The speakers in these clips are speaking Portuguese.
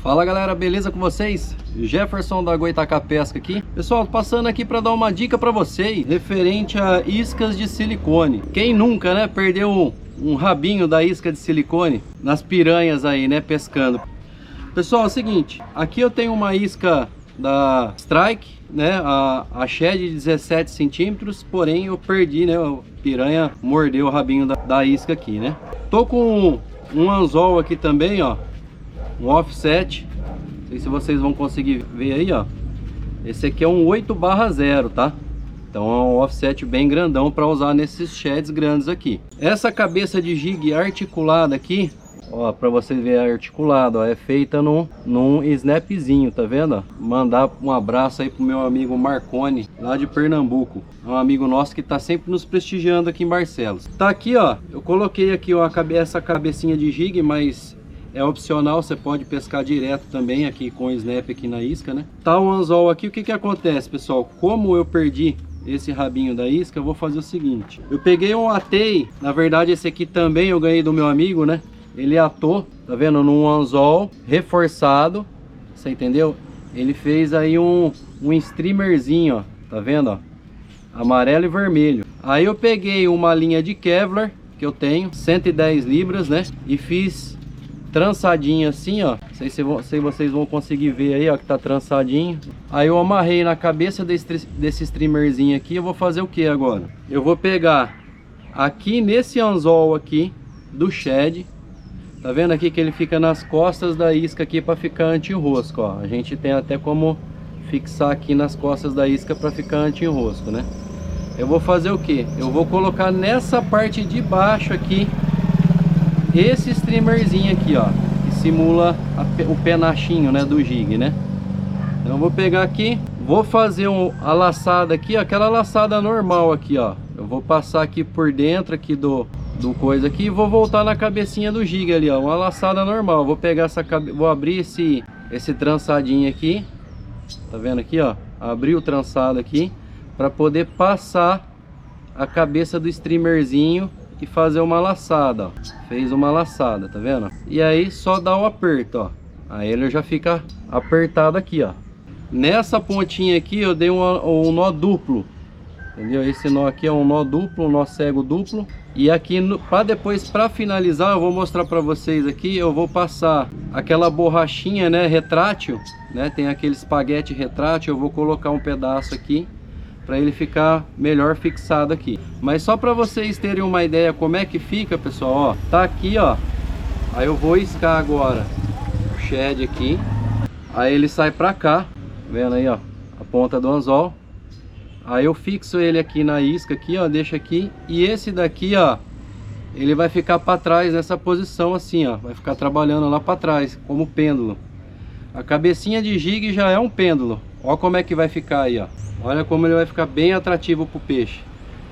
Fala galera, beleza com vocês? Jefferson da Goitacá Pesca aqui. Pessoal, passando aqui para dar uma dica para vocês referente a iscas de silicone. Quem nunca, né, perdeu um rabinho da isca de silicone nas piranhas aí, né, pescando. Pessoal, é o seguinte, aqui eu tenho uma isca da Strike, né, a shed de 17 centímetros, porém eu perdi, né, a piranha mordeu o rabinho da isca aqui, né. Tô com um anzol aqui também, ó, um offset, não sei se vocês vão conseguir ver aí, ó. Esse aqui é um 8/0, tá? Então é um offset bem grandão para usar nesses sheds grandes aqui. Essa cabeça de jig articulada aqui, ó, para vocês verem articulado, ó, é feita num snapzinho, tá vendo? Ó? Mandar um abraço aí pro meu amigo Marconi, lá de Pernambuco. É um amigo nosso que tá sempre nos prestigiando aqui em Barcelos. Tá aqui, ó, eu coloquei aqui, ó, essa cabecinha de jig, mas é opcional, você pode pescar direto também aqui com o snap aqui na isca, né? Tá o anzol aqui, o que que acontece, pessoal? Como eu perdi esse rabinho da isca, eu vou fazer o seguinte. Eu peguei um atei, na verdade esse aqui também eu ganhei do meu amigo, né? Ele atou, tá vendo? Num anzol reforçado, você entendeu? Ele fez aí um streamerzinho, ó, tá vendo, ó? Amarelo e vermelho. Aí eu peguei uma linha de Kevlar, que eu tenho, 110 libras, né? E fiz trançadinho assim, ó. Não sei se vocês vão conseguir ver aí, ó, que tá trançadinho. Aí eu amarrei na cabeça desse streamerzinho aqui. Eu vou fazer o que agora? Eu vou pegar aqui nesse anzol aqui do shed. Tá vendo aqui que ele fica nas costas da isca aqui para ficar anti-enrosco, ó. A gente tem até como fixar aqui nas costas da isca para ficar anti-enrosco, né? Eu vou fazer o que? Eu vou colocar nessa parte de baixo aqui esse streamerzinho aqui, ó, que simula o penachinho, né, do jig, né? Então eu vou pegar aqui, vou fazer a laçada aqui, ó, aquela laçada normal aqui, ó. Eu vou passar aqui por dentro aqui do coisa aqui e vou voltar na cabecinha do jig ali, ó, uma laçada normal. Vou pegar vou abrir esse trançadinho aqui, tá vendo aqui, ó? Abrir o trançado aqui para poder passar a cabeça do streamerzinho e fazer uma laçada, ó. Fez uma laçada, tá vendo? E aí só dá o aperto, ó. Aí ele já fica apertado aqui, ó. Nessa pontinha aqui eu dei um nó duplo, entendeu? Esse nó aqui é um nó duplo, um nó cego duplo. E aqui para finalizar, eu vou mostrar para vocês aqui, eu vou passar aquela borrachinha, né, retrátil, né? Tem aquele espaguete retrátil, eu vou colocar um pedaço aqui para ele ficar melhor fixado aqui. Mas só para vocês terem uma ideia como é que fica, pessoal, ó, tá aqui, ó. Aí eu vou iscar agora o shed aqui. Aí ele sai para cá, vendo aí, ó, a ponta do anzol. Aí eu fixo ele aqui na isca aqui, ó, deixa aqui. E esse daqui, ó, ele vai ficar para trás nessa posição assim, ó. Vai ficar trabalhando lá para trás, como pêndulo. A cabecinha de jig já é um pêndulo. Ó como é que vai ficar aí, ó. Olha como ele vai ficar bem atrativo para o peixe.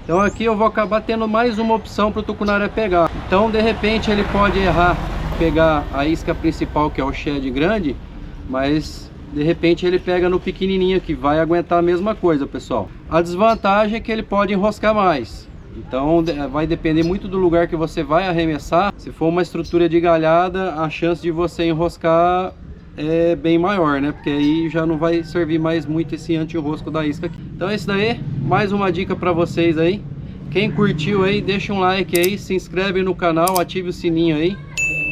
Então aqui eu vou acabar tendo mais uma opção para o tucunaré pegar. Então de repente ele pode errar, pegar a isca principal, que é o shed grande, mas de repente ele pega no pequenininho, que vai aguentar a mesma coisa, pessoal. A desvantagem é que ele pode enroscar mais. Então vai depender muito do lugar que você vai arremessar. Se for uma estrutura de galhada, a chance de você enroscar é bem maior, né? Porque aí já não vai servir mais muito esse anti-enrosco da isca aqui. Então é isso daí, mais uma dica para vocês aí. Quem curtiu aí, deixa um like aí, se inscreve no canal, ative o sininho aí.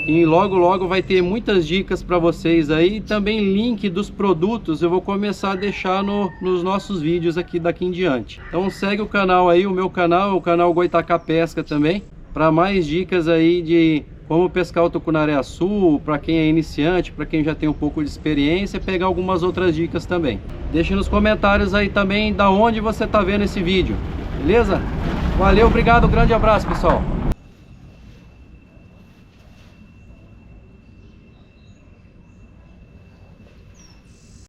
E logo logo vai ter muitas dicas para vocês aí. E também link dos produtos eu vou começar a deixar nos nossos vídeos aqui daqui em diante. Então segue o canal aí, o meu canal, o canal Goitacá Pesca também, para mais dicas aí de como pescar o tucunaré-açu, para quem é iniciante, para quem já tem um pouco de experiência, pegar algumas outras dicas também. Deixe nos comentários aí também da onde você está vendo esse vídeo, beleza? Valeu, obrigado, grande abraço, pessoal.